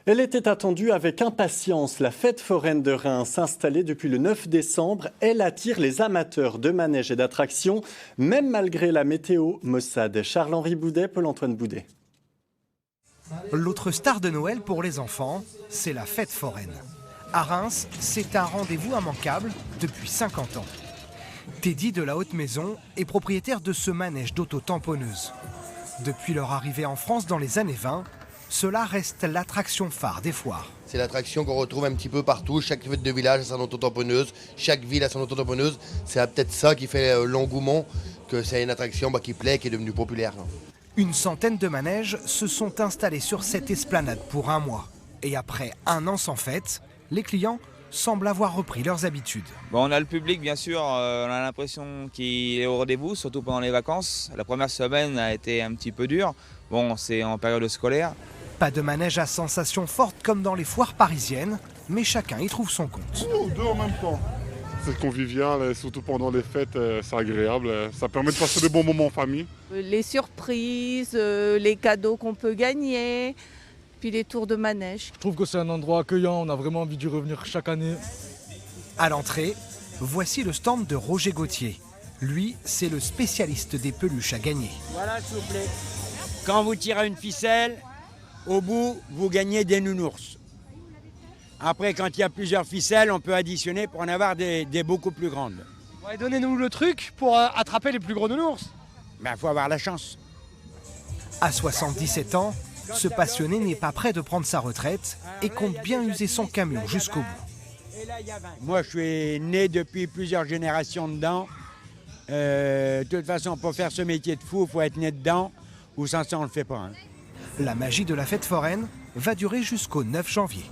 Elle était attendue avec impatience. La fête foraine de Reims, installée depuis le 9 décembre, elle attire les amateurs de manèges et d'attractions, même malgré la météo maussade. Charles-Henri Boudet, Paul-Antoine Boudet. L'autre star de Noël pour les enfants, c'est la fête foraine. À Reims, c'est un rendez-vous immanquable depuis 50 ans. Teddy de la Haute Maison est propriétaire de ce manège d'auto-tamponneuse. Depuis leur arrivée en France dans les années 20, cela reste l'attraction phare des foires. C'est l'attraction qu'on retrouve un petit peu partout. Chaque fête de village a son auto-tamponneuse, chaque ville a son auto-tamponneuse. C'est peut-être ça qui fait l'engouement, que c'est une attraction qui plaît, qui est devenue populaire. Une centaine de manèges se sont installés sur cette esplanade pour un mois. Et après un an sans fête, les clients semblent avoir repris leurs habitudes. Bon, on a le public, bien sûr, on a l'impression qu'il est au rendez-vous, surtout pendant les vacances. La première semaine a été un petit peu dure. Bon, c'est en période scolaire. Pas de manège à sensations fortes comme dans les foires parisiennes, mais chacun y trouve son compte. Deux en même temps. C'est convivial, surtout pendant les fêtes, c'est agréable. Ça permet de passer de bons moments en famille. Les surprises, les cadeaux qu'on peut gagner, puis les tours de manège. Je trouve que c'est un endroit accueillant, on a vraiment envie d'y revenir chaque année. À l'entrée, voici le stand de Roger Gauthier. Lui, c'est le spécialiste des peluches à gagner. Voilà, s'il vous plaît. Quand vous tirez une ficelle, au bout, vous gagnez des nounours. Après, quand il y a plusieurs ficelles, on peut additionner pour en avoir des beaucoup plus grandes. Ouais, donnez-nous le truc pour attraper les plus gros nounours. Ben, faut avoir la chance. À 77 ans, ce passionné n'est pas prêt de prendre sa retraite et compte bien user son camion jusqu'au bout. Moi, je suis né depuis plusieurs générations dedans. De toute façon, pour faire ce métier de fou, il faut être né dedans, ou sans ça, on ne le fait pas. La magie de la fête foraine va durer jusqu'au 9 janvier.